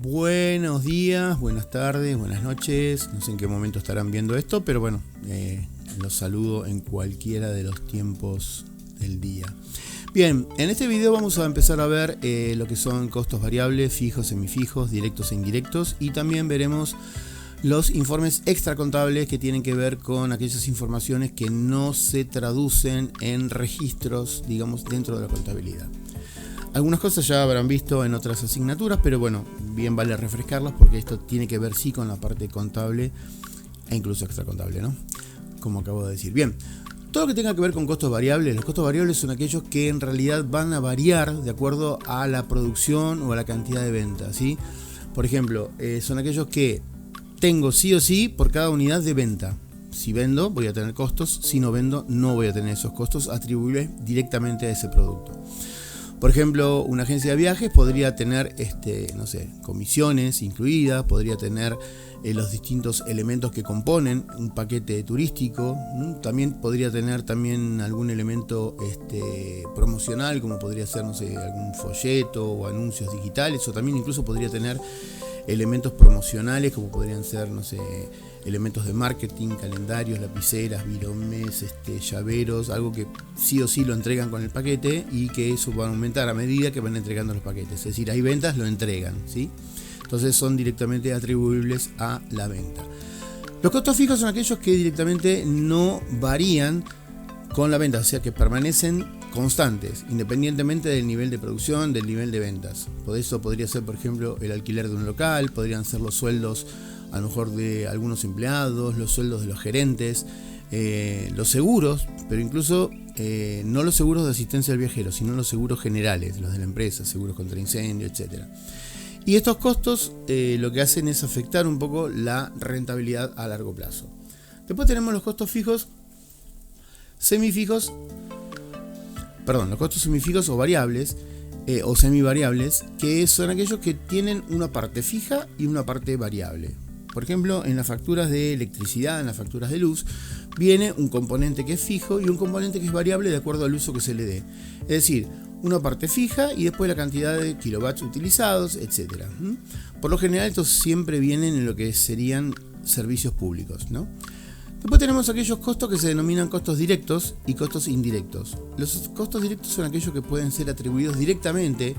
Buenos días, buenas tardes, buenas noches. No sé en qué momento estarán viendo esto, pero bueno, los saludo en cualquiera de los tiempos del día. Bien, en este video vamos a empezar a ver lo que son costos variables, fijos, semifijos, directos e indirectos, y también veremos los informes extracontables que tienen que ver con aquellas informaciones que no se traducen en registros, digamos, dentro de la contabilidad. Algunas cosas ya habrán visto en otras asignaturas, pero bueno, bien vale refrescarlas porque esto tiene que ver sí con la parte contable e incluso extracontable, ¿no? Como acabo de decir. Bien, todo lo que tenga que ver con costos variables, los costos variables son aquellos que en realidad van a variar de acuerdo a la producción o a la cantidad de ventas, ¿sí? Por ejemplo, son aquellos que tengo sí o sí por cada unidad de venta. Si vendo, voy a tener costos. Si no vendo, no voy a tener esos costos atribuibles directamente a ese producto. Por ejemplo, una agencia de viajes podría tener, no sé, comisiones incluidas, podría tener los distintos elementos que componen un paquete turístico. También podría tener algún elemento promocional, como podría ser, no sé, algún folleto o anuncios digitales, o también incluso podría tener elementos promocionales como podrían ser, no sé, elementos de marketing, calendarios, lapiceras, viromes, llaveros, algo que sí o sí lo entregan con el paquete y que eso va a aumentar a medida que van entregando los paquetes. Es decir, hay ventas, lo entregan, ¿sí? Entonces son directamente atribuibles a la venta. Los costos fijos son aquellos que directamente no varían con la venta, o sea que permanecen constantes, independientemente del nivel de producción, del nivel de ventas. Por eso podría ser, por ejemplo, el alquiler de un local, podrían ser los sueldos a lo mejor de algunos empleados, los sueldos de los gerentes, los seguros, pero incluso no los seguros de asistencia al viajero, sino los seguros generales, los de la empresa, seguros contra incendio, etc. Y estos costos lo que hacen es afectar un poco la rentabilidad a largo plazo. Después tenemos los costos fijos, semifijos, los costos semifijos o variables o semivariables, que son aquellos que tienen una parte fija y una parte variable. Por ejemplo, en las facturas de electricidad, en las facturas de luz, viene un componente que es fijo y un componente que es variable de acuerdo al uso que se le dé. Es decir, una parte fija y después la cantidad de kilovatios utilizados, etc. Por lo general, estos siempre vienen en lo que serían servicios públicos, ¿no? Después tenemos aquellos costos que se denominan costos directos y costos indirectos. Los costos directos son aquellos que pueden ser atribuidos directamente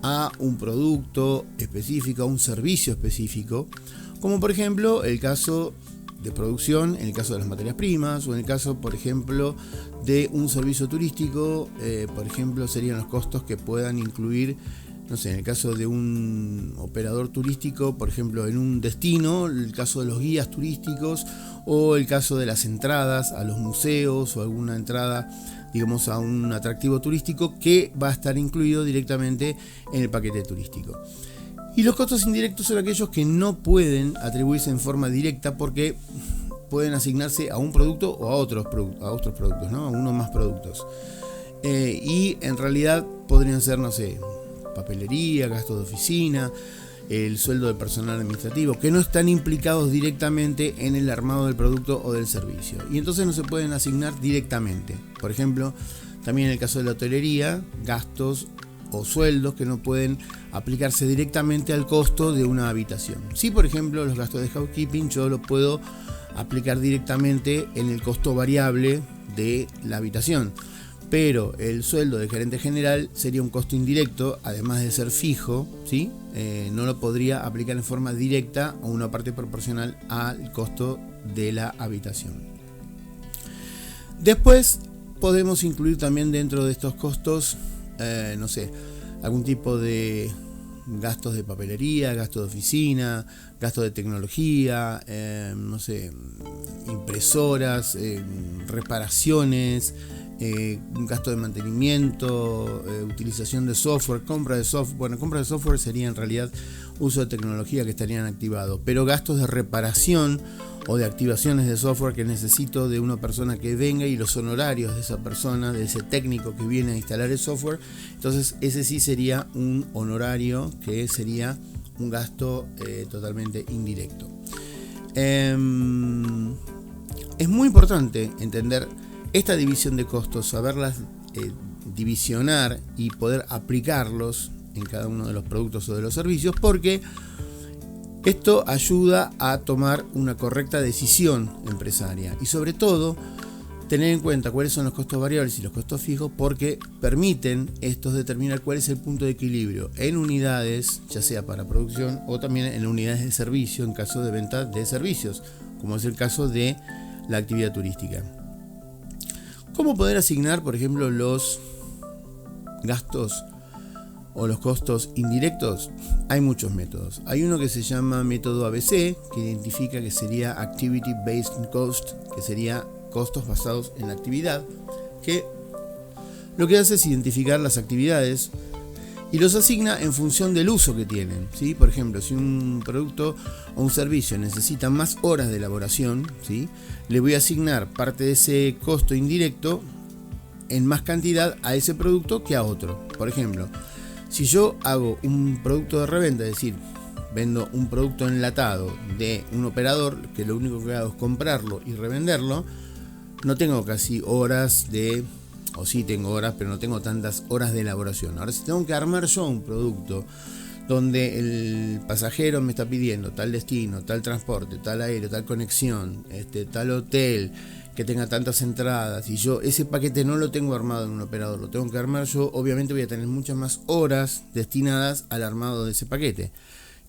a un producto específico, a un servicio específico, como por ejemplo el caso de producción, en el caso de las materias primas, o en el caso, por ejemplo, de un servicio turístico, por ejemplo, serían los costos que puedan incluir, no sé, en el caso de un operador turístico, por ejemplo, en un destino, el caso de los guías turísticos, o el caso de las entradas a los museos, o alguna entrada, digamos, a un atractivo turístico que va a estar incluido directamente en el paquete turístico. Y los costos indirectos son aquellos que no pueden atribuirse en forma directa porque pueden asignarse a un producto o a otros productos, ¿no? A uno o más productos. Y en realidad podrían ser, no sé, papelería, gastos de oficina, el sueldo del personal administrativo, que no están implicados directamente en el armado del producto o del servicio. Y entonces no se pueden asignar directamente. Por ejemplo, también en el caso de la hotelería, gastos o sueldos que no pueden aplicarse directamente al costo de una habitación. Sí, por ejemplo, los gastos de housekeeping yo lo puedo aplicar directamente en el costo variable de la habitación, pero el sueldo del gerente general sería un costo indirecto, además de ser fijo, ¿sí? No lo podría aplicar en forma directa o una parte proporcional al costo de la habitación. Después podemos incluir también dentro de estos costos, no sé, algún tipo de gastos de papelería, gastos de oficina, gastos de tecnología, no sé, impresoras, reparaciones, gasto de mantenimiento, utilización de software, compra de software. Bueno, compra de software sería en realidad uso de tecnología que estarían activados, pero gastos de reparación o de activaciones de software que necesito de una persona que venga y los honorarios de esa persona, de ese técnico que viene a instalar el software, entonces ese sí sería un honorario que sería un gasto totalmente indirecto. Es muy importante entender esta división de costos, saberlas divisionar y poder aplicarlos en cada uno de los productos o de los servicios, porque esto ayuda a tomar una correcta decisión empresaria y sobre todo tener en cuenta cuáles son los costos variables y los costos fijos, porque permiten estos determinar cuál es el punto de equilibrio en unidades, ya sea para producción o también en unidades de servicio en caso de venta de servicios, como es el caso de la actividad turística. ¿Cómo poder asignar, por ejemplo, los gastos o los costos indirectos? Hay muchos métodos. Hay uno que se llama método ABC, que identifica que sería Activity Based Cost, que sería costos basados en la actividad, que lo que hace es identificar las actividades y los asigna en función del uso que tienen, ¿sí? Por ejemplo, si un producto o un servicio necesita más horas de elaboración, ¿sí?, le voy a asignar parte de ese costo indirecto en más cantidad a ese producto que a otro. Por ejemplo, si yo hago un producto de reventa, es decir, vendo un producto enlatado de un operador que lo único que hago es comprarlo y revenderlo, no tengo casi horas o sí tengo horas, pero no tengo tantas horas de elaboración. Ahora, si tengo que armar yo un producto donde el pasajero me está pidiendo tal destino, tal transporte, tal aéreo, tal conexión, tal hotel, que tenga tantas entradas, y yo ese paquete no lo tengo armado en un operador, lo tengo que armar yo, obviamente voy a tener muchas más horas destinadas al armado de ese paquete.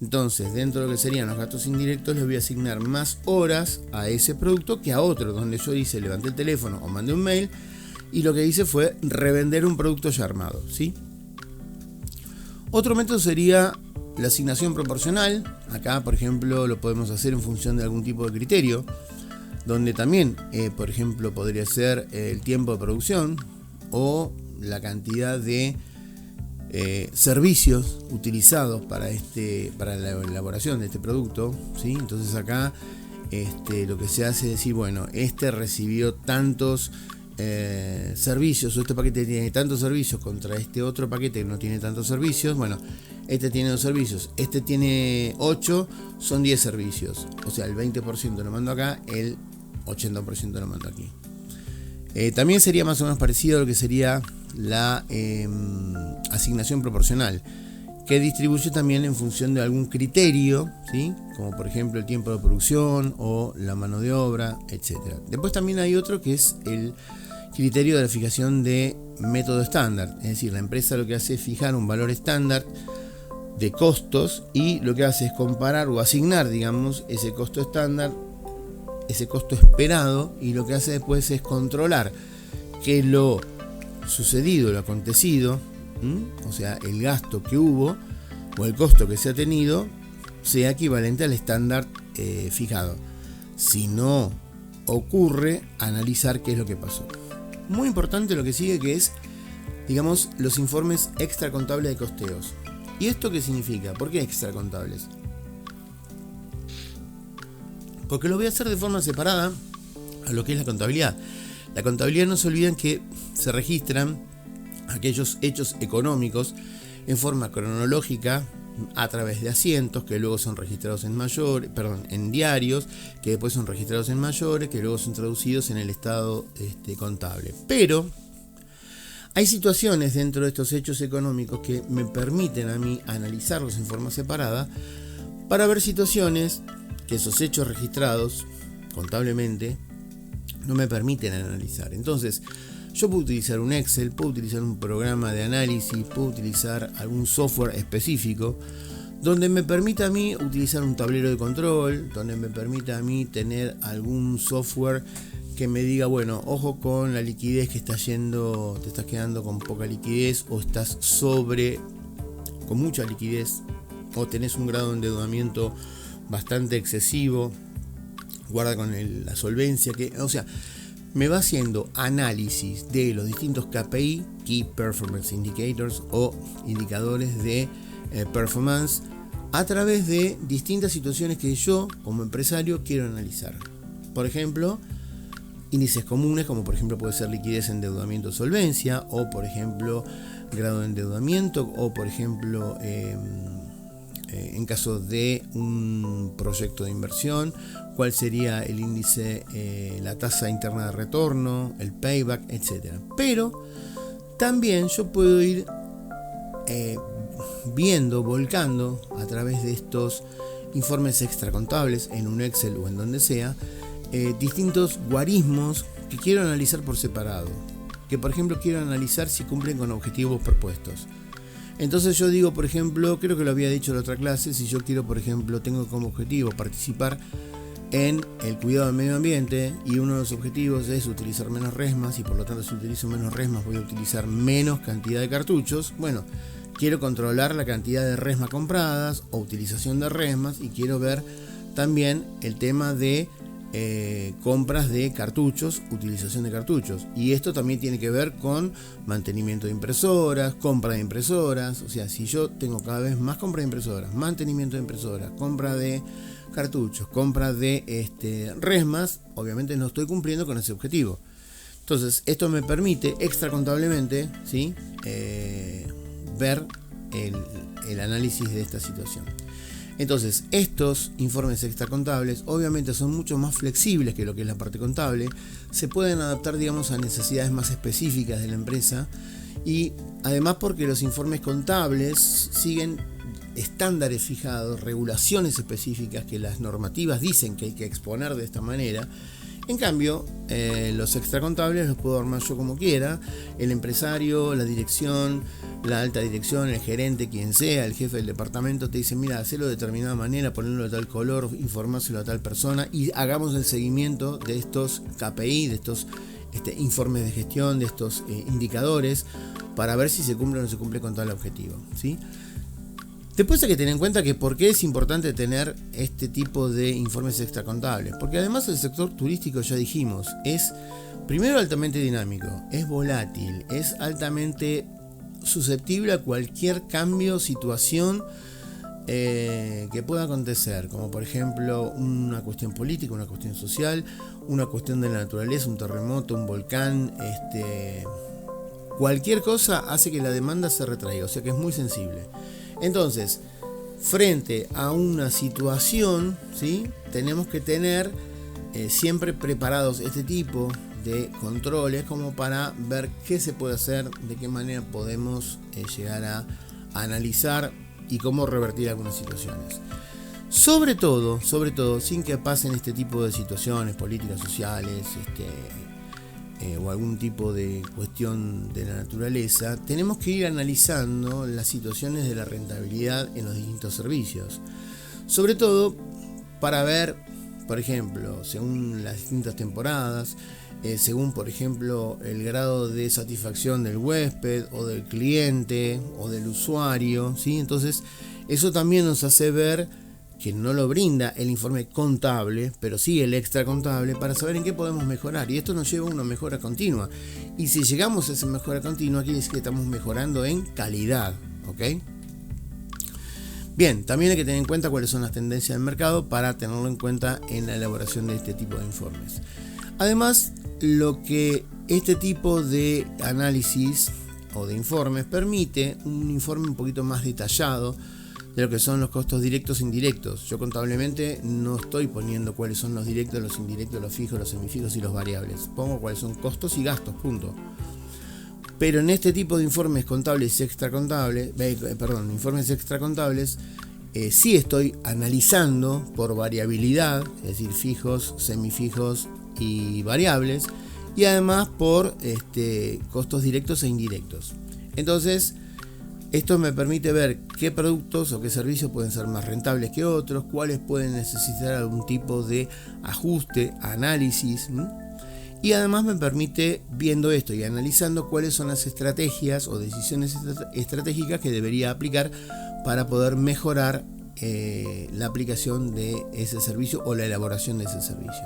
Entonces, dentro de lo que serían los gastos indirectos, les voy a asignar más horas a ese producto que a otro, donde yo levanté el teléfono o mandé un mail y lo que hice fue revender un producto ya armado, ¿sí? Otro método sería la asignación proporcional. Acá, por ejemplo, lo podemos hacer en función de algún tipo de criterio, donde también, por ejemplo, podría ser el tiempo de producción o la cantidad de servicios utilizados para la elaboración de este producto, ¿sí? Entonces acá lo que se hace es decir, bueno, recibió tantos servicios, o este paquete tiene tantos servicios contra este otro paquete que no tiene tantos servicios. Bueno, este tiene 2 servicios, este tiene 8, son 10 servicios, o sea, el 20% lo mando acá, el 80% lo mando aquí. También sería más o menos parecido a lo que sería la asignación proporcional, que distribuye también en función de algún criterio, ¿sí?, como por ejemplo el tiempo de producción o la mano de obra, etc. Después también hay otro que es el criterio de la fijación de método estándar, es decir, la empresa lo que hace es fijar un valor estándar de costos y lo que hace es comparar o asignar, digamos, ese costo estándar, ese costo esperado, y lo que hace después es controlar que lo sucedido, lo acontecido, o sea, el gasto que hubo o el costo que se ha tenido sea equivalente al estándar fijado. Si no ocurre, analizar qué es lo que pasó. Muy importante lo que sigue, que es, digamos, los informes extracontables de costeos. ¿Y esto qué significa? ¿Por qué extracontables? Porque lo voy a hacer de forma separada a lo que es la contabilidad. La contabilidad, no se olviden que se registran aquellos hechos económicos en forma cronológica a través de asientos que luego son registrados en diarios, que después son registrados en mayores, que luego son traducidos en el estado contable. Pero hay situaciones dentro de estos hechos económicos que me permiten a mí analizarlos en forma separada para ver situaciones que esos hechos registrados contablemente no me permiten analizar. Entonces, yo puedo utilizar un Excel, puedo utilizar un programa de análisis, puedo utilizar algún software específico donde me permita a mí utilizar un tablero de control, donde me permita a mí tener algún software que me diga, bueno, ojo con la liquidez que está yendo, te estás quedando con poca liquidez, o estás con mucha liquidez, o tenés un grado de endeudamiento bastante excesivo, guarda con la solvencia, o sea, me va haciendo análisis de los distintos KPI, Key Performance Indicators, o indicadores de performance, a través de distintas situaciones que yo como empresario quiero analizar. Por ejemplo, índices comunes, como por ejemplo puede ser liquidez, endeudamiento, solvencia, o por ejemplo grado de endeudamiento, o por ejemplo en caso de un proyecto de inversión, cuál sería el índice, la tasa interna de retorno, el payback, etc. Pero también yo puedo ir volcando a través de estos informes extracontables en un Excel o en donde sea, distintos guarismos que quiero analizar por separado, que por ejemplo quiero analizar si cumplen con objetivos propuestos. Entonces yo digo, por ejemplo, creo que lo había dicho en la otra clase, si yo quiero, por ejemplo, tengo como objetivo participar en el cuidado del medio ambiente y uno de los objetivos es utilizar menos resmas y por lo tanto si utilizo menos resmas voy a utilizar menos cantidad de cartuchos. Bueno, quiero controlar la cantidad de resmas compradas o utilización de resmas y quiero ver también el tema de compras de cartuchos, utilización de cartuchos, y esto también tiene que ver con mantenimiento de impresoras, compra de impresoras. O sea, si yo tengo cada vez más compra de impresoras, mantenimiento de impresoras, compra de cartuchos, compra de resmas, obviamente no estoy cumpliendo con ese objetivo. Entonces esto me permite extracontablemente, ¿sí? Ver el análisis de esta situación. Entonces, estos informes extracontables obviamente son mucho más flexibles que lo que es la parte contable, se pueden adaptar, digamos, a necesidades más específicas de la empresa y además porque los informes contables siguen estándares fijados, regulaciones específicas que las normativas dicen que hay que exponer de esta manera. En cambio, los extracontables los puedo armar yo como quiera, el empresario, la dirección, la alta dirección, el gerente, quien sea, el jefe del departamento te dice, mira, hacelo de determinada manera, ponerlo de tal color, informárselo a tal persona y hagamos el seguimiento de estos KPI, de estos informes de gestión, de estos indicadores, para ver si se cumple o no se cumple con tal objetivo, ¿sí? Después hay que tener en cuenta que por qué es importante tener este tipo de informes extracontables. Porque además el sector turístico, ya dijimos, es primero altamente dinámico, es volátil, es altamente susceptible a cualquier cambio, situación que pueda acontecer, como por ejemplo una cuestión política, una cuestión social, una cuestión de la naturaleza, un terremoto, un volcán, cualquier cosa hace que la demanda se retraiga, o sea que es muy sensible. Entonces, frente a una situación, ¿sí? Tenemos que tener siempre preparados este tipo de controles como para ver qué se puede hacer, de qué manera podemos llegar a analizar y cómo revertir algunas situaciones. Sobre todo, sin que pasen este tipo de situaciones políticas, sociales, o algún tipo de cuestión de la naturaleza, tenemos que ir analizando las situaciones de la rentabilidad en los distintos servicios. Sobre todo para ver, por ejemplo, según las distintas temporadas, según por ejemplo el grado de satisfacción del huésped o del cliente o del usuario, ¿sí? Entonces eso también nos hace ver que no lo brinda el informe contable, pero sí el extracontable, para saber en qué podemos mejorar. Y esto nos lleva a una mejora continua. Y si llegamos a esa mejora continua, quiere decir que estamos mejorando en calidad, ¿ok? Bien, también hay que tener en cuenta cuáles son las tendencias del mercado para tenerlo en cuenta en la elaboración de este tipo de informes. Además, lo que este tipo de análisis o de informes permite un informe un poquito más detallado de lo que son los costos directos e indirectos. Yo contablemente no estoy poniendo cuáles son los directos, los indirectos, los fijos, los semifijos y los variables. Pongo cuáles son costos y gastos, punto. Pero en este tipo de informes contables extracontables, sí estoy analizando por variabilidad, es decir, fijos, semifijos y variables, y además por costos directos e indirectos. Entonces, esto me permite ver qué productos o qué servicios pueden ser más rentables que otros, cuáles pueden necesitar algún tipo de ajuste, análisis, y además me permite, viendo esto y analizando, cuáles son las estrategias o decisiones estratégicas que debería aplicar para poder mejorar la aplicación de ese servicio o la elaboración de ese servicio.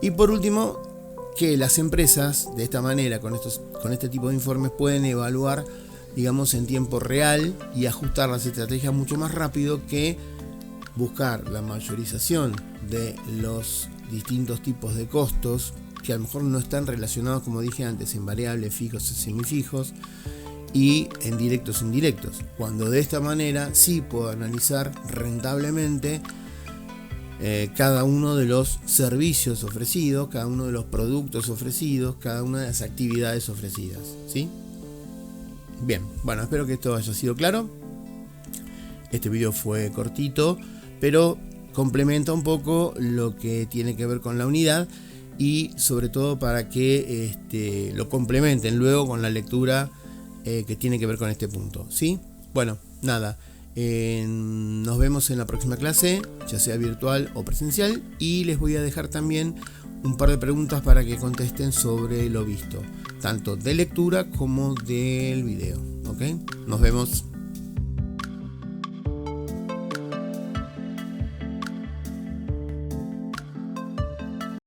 Y por último, que las empresas de esta manera, con este tipo de informes, pueden evaluar, digamos, en tiempo real y ajustar las estrategias mucho más rápido que buscar la mayorización de los distintos tipos de costos que a lo mejor no están relacionados, como dije antes, en variables, fijos y semifijos y en directos e indirectos, cuando de esta manera sí puedo analizar rentablemente cada uno de los servicios ofrecidos, cada uno de los productos ofrecidos, cada una de las actividades ofrecidas, ¿sí? Bien, bueno, espero que esto haya sido claro. Este video fue cortito, pero complementa un poco lo que tiene que ver con la unidad y sobre todo para que lo complementen luego con la lectura que tiene que ver con este punto, ¿sí? Bueno, nada, nos vemos en la próxima clase, ya sea virtual o presencial, y les voy a dejar también un par de preguntas para que contesten sobre lo visto, tanto de lectura como del video, ¿ok? Nos vemos.